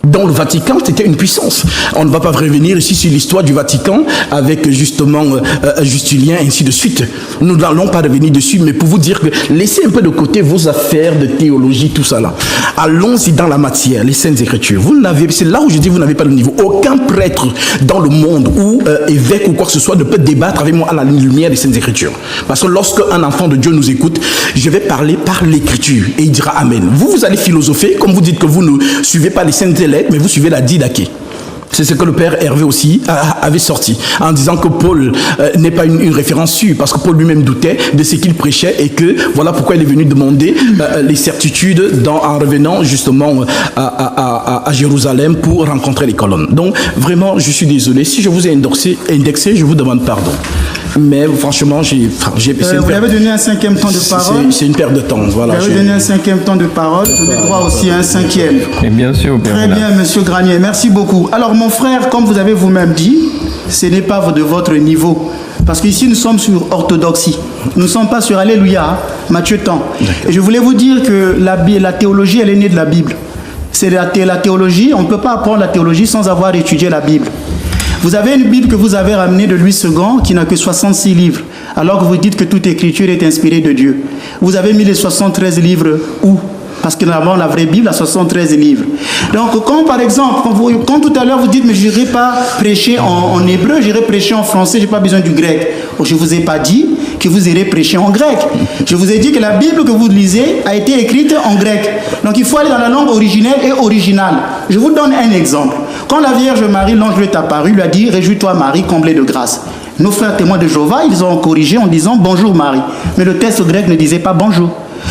Dans le Vatican, c'était une puissance. On ne va pas revenir ici sur l'histoire du Vatican avec justement Justilien et ainsi de suite. Nous n'allons pas revenir dessus, mais pour vous dire que laissez un peu de côté vos affaires de théologie, tout ça là. Allons-y dans la matière, les Saintes Écritures. C'est là où je dis vous n'avez pas le niveau. Aucun prêtre dans le monde ou évêque ou quoi que ce soit ne peut débattre avec moi à la lumière des Saintes Écritures. Parce que lorsque un enfant de Dieu nous écoute, je vais parler par l'Écriture et il dira Amen. Vous allez philosopher, comme vous dites que vous ne suivez pas les Saintes Lettres, mais vous suivez la Didaché. C'est ce que le père Hervé aussi avait sorti, en disant que Paul n'est pas une référence sûre, parce que Paul lui-même doutait de ce qu'il prêchait et que voilà pourquoi il est venu demander les certitudes en revenant justement à Jérusalem pour rencontrer les colonnes. Donc vraiment, je suis désolé. Si je vous ai indexé, je vous demande pardon. Mais franchement, vous avez donné un 5e temps de parole. C'est une perte de temps. Voilà, vous avez donné un 5e temps de parole. Je ai droit aussi à un 5e. Et bien sûr. Très bien, monsieur Granier. Merci beaucoup. Alors, mon frère, comme vous avez vous-même dit, ce n'est pas de votre niveau. Parce qu'ici, nous sommes sur orthodoxie. Nous ne sommes pas sur Alléluia, Matthieu temps. Et je voulais vous dire que la théologie, elle est née de la Bible. C'est la théologie, on ne peut pas apprendre la théologie sans avoir étudié la Bible. Vous avez une Bible que vous avez ramenée de Louis II qui n'a que 66 livres, alors que vous dites que toute écriture est inspirée de Dieu. Vous avez mis les 73 livres où? Parce que normalement, la vraie Bible a 73 livres. Donc, quand par exemple, quand tout à l'heure vous dites, mais je n'irai pas prêcher en hébreu, j'irai prêcher en français, je n'ai pas besoin du grec. Je ne vous ai pas dit que vous irez prêcher en grec. Je vous ai dit que la Bible que vous lisez a été écrite en grec. Donc, il faut aller dans la langue originelle et originale. Je vous donne un exemple. Quand la Vierge Marie, l'ange lui est apparu, lui a dit, réjouis-toi Marie, comblée de grâce. Nos frères témoins de Jéhovah, ils ont corrigé en disant bonjour Marie. Mais le texte grec ne disait pas bonjour.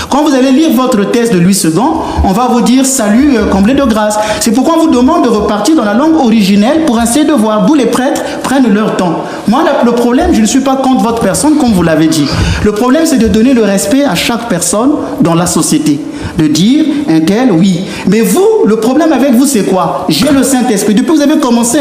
Quand vous allez lire votre texte de Louis II, on va vous dire salut comblé de grâce. C'est pourquoi on vous demande de repartir dans la langue originelle pour essayer de voir d'où les prêtres prennent leur temps. Moi, le problème, je ne suis pas contre votre personne comme vous l'avez dit. Le problème, c'est de donner le respect à chaque personne dans la société. De dire un tel, oui. Mais vous, le problème avec vous, c'est quoi? J'ai le Saint-Esprit. Depuis que vous avez commencé,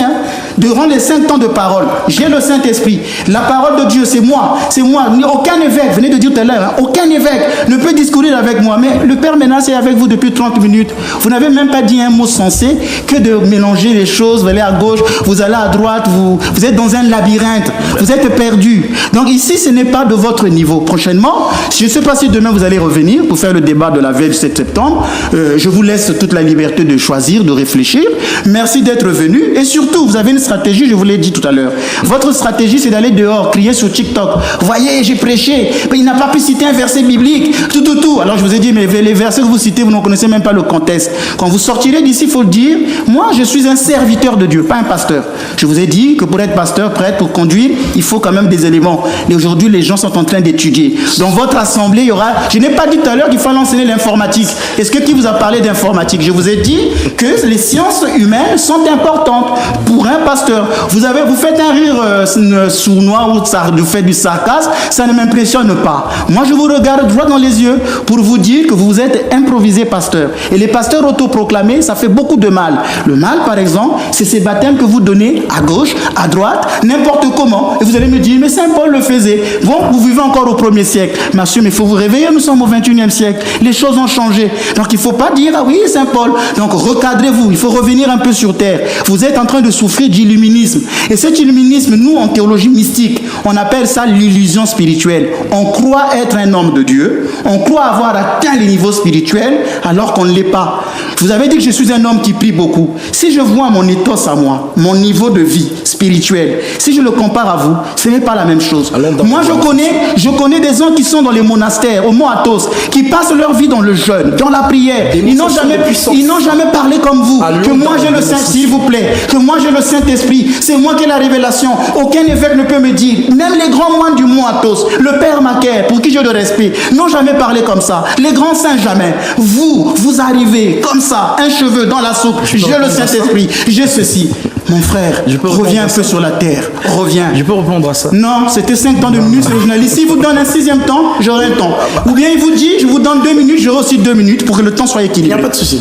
durant les 5 temps de parole, j'ai le Saint-Esprit. La parole de Dieu, c'est moi. C'est moi. Aucun évêque, venez de dire tout à l'heure, aucun évêque ne peut discourir avec moi. Mais le Père Ménas est avec vous depuis 30 minutes. Vous n'avez même pas dit un mot sensé que de mélanger les choses. Vous allez à gauche, vous allez à droite, vous êtes dans un labyrinthe. Vous êtes perdu. Donc ici, ce n'est pas de votre niveau. Prochainement, je ne sais pas si demain vous allez revenir pour faire le débat de la veille du 7 septembre. Je vous laisse toute la liberté de choisir, de réfléchir. Merci d'être venu. Et surtout, vous avez une stratégie, je vous l'ai dit tout à l'heure. Votre stratégie, c'est d'aller dehors, crier sur TikTok. Voyez, j'ai prêché. Mais il n'a pas pu citer un verset biblique. Tout. Alors je vous ai dit, mais les versets que vous citez, vous ne connaissez même pas le contexte. Quand vous sortirez d'ici, il faut le dire, moi, je suis un serviteur de Dieu, pas un pasteur. Je vous ai dit que pour être pasteur, prêtre, pour conduire, il faut quand même des éléments. Et aujourd'hui, les gens sont en train d'étudier. Dans votre assemblée, il y aura... Je n'ai pas dit tout à l'heure qu'il fallait enseigner l'informatique. Est-ce que qui vous a parlé d'informatique? Je vous ai dit que les sciences humaines sont importantes pour un pasteur. Vous faites un rire sournois ou vous faites du sarcasme, ça ne m'impressionne pas. Moi, je vous regarde droit dans les yeux pour vous dire que vous vous êtes improvisé pasteur. Et les pasteurs autoproclamés, ça fait beaucoup de mal. Le mal, par exemple, c'est ces baptêmes que vous donnez à gauche, à droite, n'importe comment. Et vous allez me dire, mais Saint Paul le faisait. Bon, vous vivez encore au 1er siècle. Monsieur, mais il faut vous réveiller, nous sommes au 21e siècle. Les choses ont changé. Donc il ne faut pas dire, ah oui, Saint Paul. Donc recadrez-vous, il faut revenir un peu sur terre. Vous êtes en train de souffrir d'illuminisme. Et cet illuminisme, nous, en théologie mystique, on appelle ça l'illusion spirituelle. On croit être un homme de Dieu. On croit avoir atteint les niveaux spirituels alors qu'on ne l'est pas. Vous avez dit que je suis un homme qui prie beaucoup. Si je vois mon ethos à moi, mon niveau de vie spirituelle, si je le compare à vous, ce n'est pas la même chose. Moi, je connais des gens qui sont dans les monastères, au Mont Athos, qui passent leur vie dans le jeûne, dans la prière. Ils n'ont jamais parlé comme vous. Que moi j'ai le Saint, s'il vous plaît, que moi j'ai le Saint-Esprit. C'est moi qui ai la révélation. Aucun évêque ne peut me dire. Même les grands moines du Mont Athos, le Père Macaire, pour qui j'ai de respect, n'ont jamais parlé comme ça. Les grands saints, jamais. Vous arrivez comme ça, un cheveu dans la soupe. J'ai le Saint-Esprit, j'ai ceci. Mon frère, reviens un peu sur la terre. Reviens. Je peux répondre à ça? Non, c'était 5 temps de minutes, c'est le journaliste. S'il vous donne un 6e temps, j'aurai un temps. Ou bien il vous dit, je vous donne 2 minutes, j'aurai aussi 2 minutes pour que le temps soit équilibré. Il n'y a pas de souci.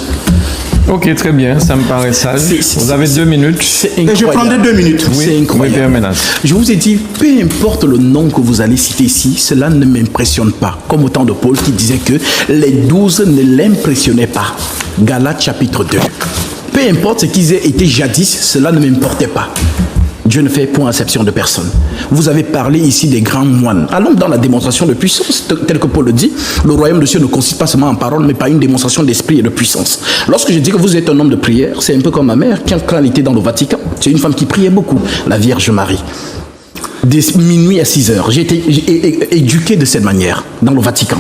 Ok, très bien, ça me paraît sage. Vous avez 2 minutes. Et je prendrai 2 minutes. Oui, c'est incroyable. Oui, je vous ai dit, peu importe le nom que vous allez citer ici, cela ne m'impressionne pas. Comme au temps de Paul qui disait que les 12 ne l'impressionnaient pas. Galates chapitre 2. Peu peu importe ce qu'ils aient été jadis, cela ne m'importait pas. Dieu ne fait point exception de personne. Vous avez parlé ici des grands moines. Allons dans la démonstration de puissance, tel que Paul le dit. Le royaume de Dieu ne consiste pas seulement en parole, mais par une démonstration d'esprit et de puissance. Lorsque je dis que vous êtes un homme de prière, c'est un peu comme ma mère, quand elle était dans le Vatican. C'est une femme qui priait beaucoup, la Vierge Marie. Dès minuit à 6 heures. J'ai été éduqué de cette manière, dans le Vatican.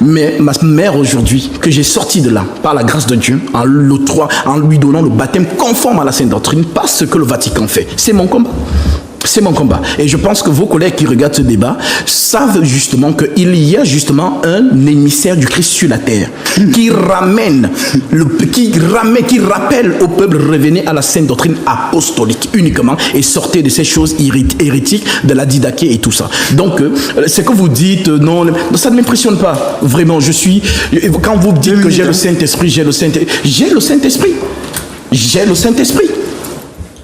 Mais ma mère aujourd'hui, que j'ai sorti de là, par la grâce de Dieu, en lui donnant le baptême conforme à la Sainte Doctrine, pas ce que le Vatican fait. C'est mon combat. C'est mon combat. Et je pense que vos collègues qui regardent ce débat savent justement qu'il y a justement un émissaire du Christ sur la terre qui rappelle au peuple, revenez à la Sainte Doctrine apostolique uniquement et sortez de ces choses hérétiques, de la didaché et tout ça. Donc, ce que vous dites, non, ça ne m'impressionne pas. Vraiment, quand vous dites que j'ai le Saint-Esprit, j'ai le Saint-Esprit.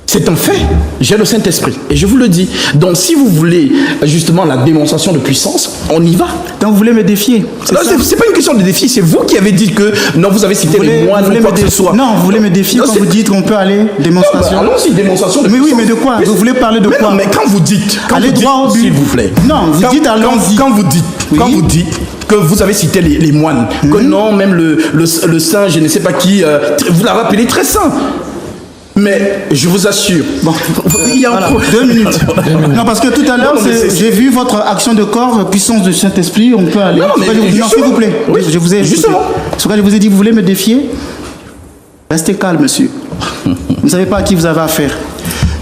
C'est un fait, j'ai le Saint-Esprit. Et je vous le dis. Donc si vous voulez justement la démonstration de puissance, on y va. Donc vous voulez me défier? C'est pas une question de défi, c'est vous qui avez dit que non, vous avez cité les moines ou quoi que ce soit. Non, vous voulez me défier quand vous dites qu'on peut aller démonstration? Allons-y, démonstration de puissance. Oui, mais de quoi? Vous voulez parler de quoi? Non, mais quand vous dites, allez droit au but, s'il vous plaît. Non, vous dites allons-y. Quand vous dites que vous avez cité les moines, que non, même le saint, je ne sais pas qui, vous l'avez appelé très saint. Mais je vous assure, il y a voilà, 2 minutes. Non, parce que tout à l'heure, j'ai vu votre action de corps, puissance du Saint-Esprit, on peut aller. Non, s'il vous plaît. Oui, je vous ai justement. Ce que je vous ai dit, vous voulez me défier? Restez calme, monsieur. Vous ne savez pas à qui vous avez affaire.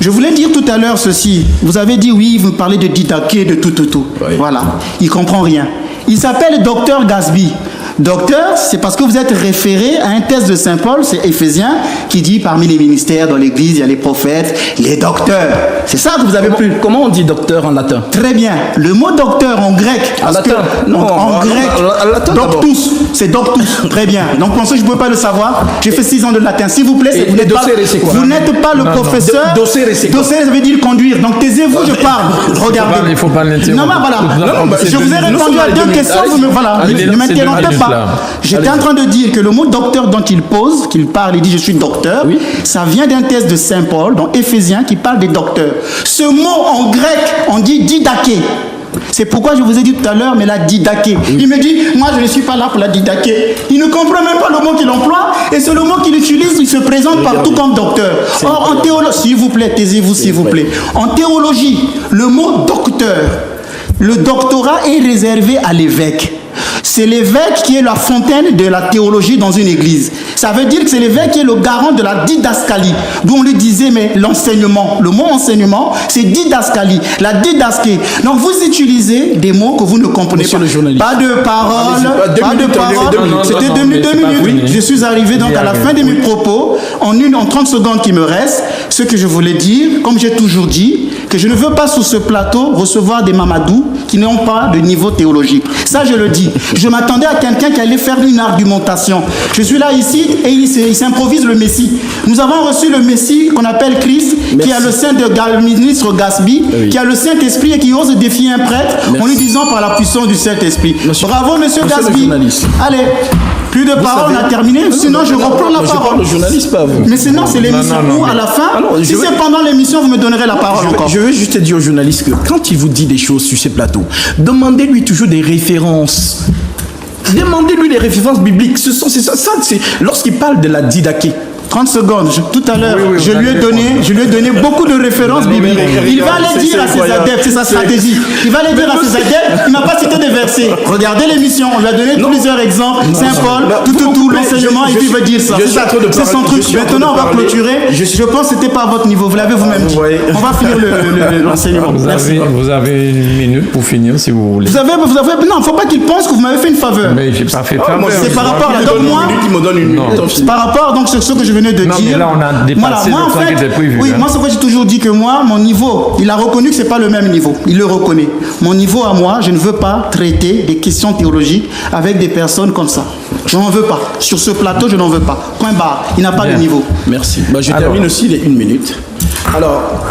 Je voulais dire tout à l'heure ceci. Vous avez dit oui, vous me parlez de didaché, de tout. Oui. Voilà, il ne comprend rien. Il s'appelle Docteur Gasby. Docteur, c'est parce que vous êtes référé à un texte de Saint Paul, c'est Éphésiens, qui dit parmi les ministères dans l'Église, il y a les prophètes, les docteurs. C'est ça que vous avez pris. Comment on dit docteur en latin? Très bien. Le mot docteur en grec. En latin? Non, en grec. Doctus. C'est doctus. Très bien. Donc pensez que je ne peux pas le savoir. J'ai fait 6 ans de latin. S'il vous plaît, vous n'êtes pas le professeur. Docere, ça veut dire conduire. Donc taisez-vous, je parle. Regardez. Il ne faut pas l'interrompre. Non, voilà. Je vous ai répondu à 2 questions. Ne m'interrompez pas. J'étais en train de dire que le mot docteur dont il parle, il dit je suis docteur, oui. Ça vient d'un texte de Saint Paul, dans Éphésiens, qui parle des docteurs. Ce mot en grec, on dit didaché. C'est pourquoi je vous ai dit tout à l'heure, mais la didaché. Oui. Il me dit, moi je ne suis pas là pour la didaché. Il ne comprend même pas le mot qu'il emploie, et c'est le mot qu'il utilise, il se présente partout comme docteur. Or, en théologie, s'il vous plaît, taisez-vous, s'il vous plaît. En théologie, le mot docteur, le doctorat est réservé à l'évêque. C'est l'évêque qui est la fontaine de la théologie dans une église. Ça veut dire que c'est l'évêque qui est le garant de la didascalie. D'où on lui disait, mais l'enseignement. Le mot enseignement, c'est didascalie. La didasquée. Donc vous utilisez des mots que vous ne comprenez pas. Pas de parole, pas de parole. C'était 2 minutes. Oui. Je suis arrivé donc à la fin de mes propos. En 30 secondes qui me restent, ce que je voulais dire, comme j'ai toujours dit, que je ne veux pas sur ce plateau recevoir des mamadous qui n'ont pas de niveau théologique. Ça, je le dis. Je m'attendais à quelqu'un qui allait faire une argumentation. Je suis là ici et il s'improvise le Messie. Nous avons reçu le Messie qu'on appelle Christ, qui a le sein de ministre Gasby, qui a le Saint-Esprit et qui ose défier un prêtre en lui disant par la puissance du Saint-Esprit. Bravo, monsieur Gasby. Allez. Plus de paroles, on a terminé. Sinon, je reprends la parole. Je parle de journaliste, pas vous. Mais sinon, c'est l'émission où, à la fin, si c'est pendant l'émission, vous me donnerez la parole encore. Je veux juste dire aux journalistes que quand il vous dit des choses sur ces plateaux, demandez-lui toujours des références. Demandez-lui les références bibliques. C'est lorsqu'il parle de la didaché. 30 secondes. Tout à l'heure, je lui ai donné beaucoup de références bibliques. Il va aller dire à ses adeptes, c'est sa stratégie. Il va aller dire à ses adeptes, il n'a pas cité des versets. Regardez l'émission, on lui a donné plusieurs exemples. Saint Paul, tout l'enseignement, et puis il va dire ça. C'est son truc. Maintenant, on va clôturer. Je pense que ce n'était pas à votre niveau. Vous l'avez vous-même dit. On va finir l'enseignement. Vous avez 1 minute pour finir, si vous voulez. Non, il ne faut pas qu'il pense que vous m'avez fait une faveur. Mais je n'ai pas fait faveur. C'est par rapport à donc moi. Par rapport donc c'est ce que je venais de dire. Mais là, on a dépassé le temps qui était prévu. Oui, moi, c'est quoi j'ai toujours dit que moi, mon niveau, il a reconnu que ce n'est pas le même niveau. Il le reconnaît. Mon niveau à moi, je ne veux pas traiter des questions théologiques avec des personnes comme ça. Je n'en veux pas. Sur ce plateau, je n'en veux pas. Point barre. Il n'a pas de niveau. Merci. Je termine aussi les 1 minute. Alors,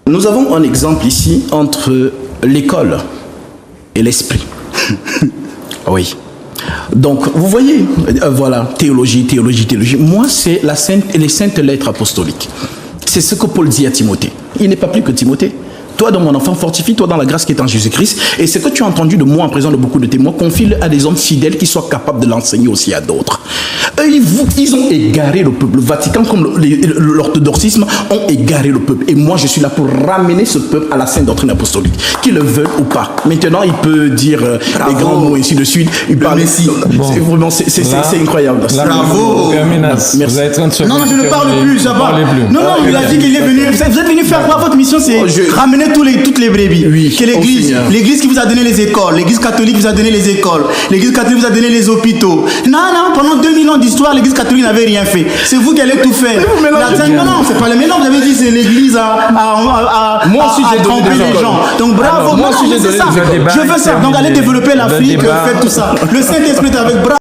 nous avons un exemple ici entre l'école et l'esprit. Oui. Donc, vous voyez, voilà, théologie. Moi, c'est les saintes lettres apostoliques. C'est ce que Paul dit à Timothée. Il n'est pas plus que Timothée. Toi, dans mon enfant, fortifie-toi dans la grâce qui est en Jésus-Christ. Et ce que tu as entendu de moi en présence de beaucoup de témoins, confie-le à des hommes fidèles qui soient capables de l'enseigner aussi à d'autres. Eux, ils ont égaré le peuple. Le Vatican, comme l'orthodoxisme, ont égaré le peuple. Et moi, je suis là pour ramener ce peuple à la sainte doctrine apostolique, qu'ils le veulent ou pas. Maintenant, il peut dire les grands mots et ainsi de suite. Il parle ici. Bon. C'est incroyable. Bravo. Merci. Vous êtes 30 secondes. Non, je ne parle plus, ça va. Non, il a dit qu'il est venu. Vous êtes venu faire quoi? Votre mission, c'est ramener toutes les brebis. Oui, que l'église qui vous a donné les écoles, l'église catholique vous a donné les écoles, l'église catholique vous a donné les hôpitaux. Non, pendant 2000 ans d'histoire, l'église catholique n'avait rien fait. C'est vous qui allez tout faire. Non, c'est pas le mélange. Vous avez dit c'est l'église à tromper les gens. Donc bravo. Moi aussi, c'est ça. Je veux ça. Donc allez développer l'Afrique, faites tout ça. Le Saint-Esprit est avec bravo.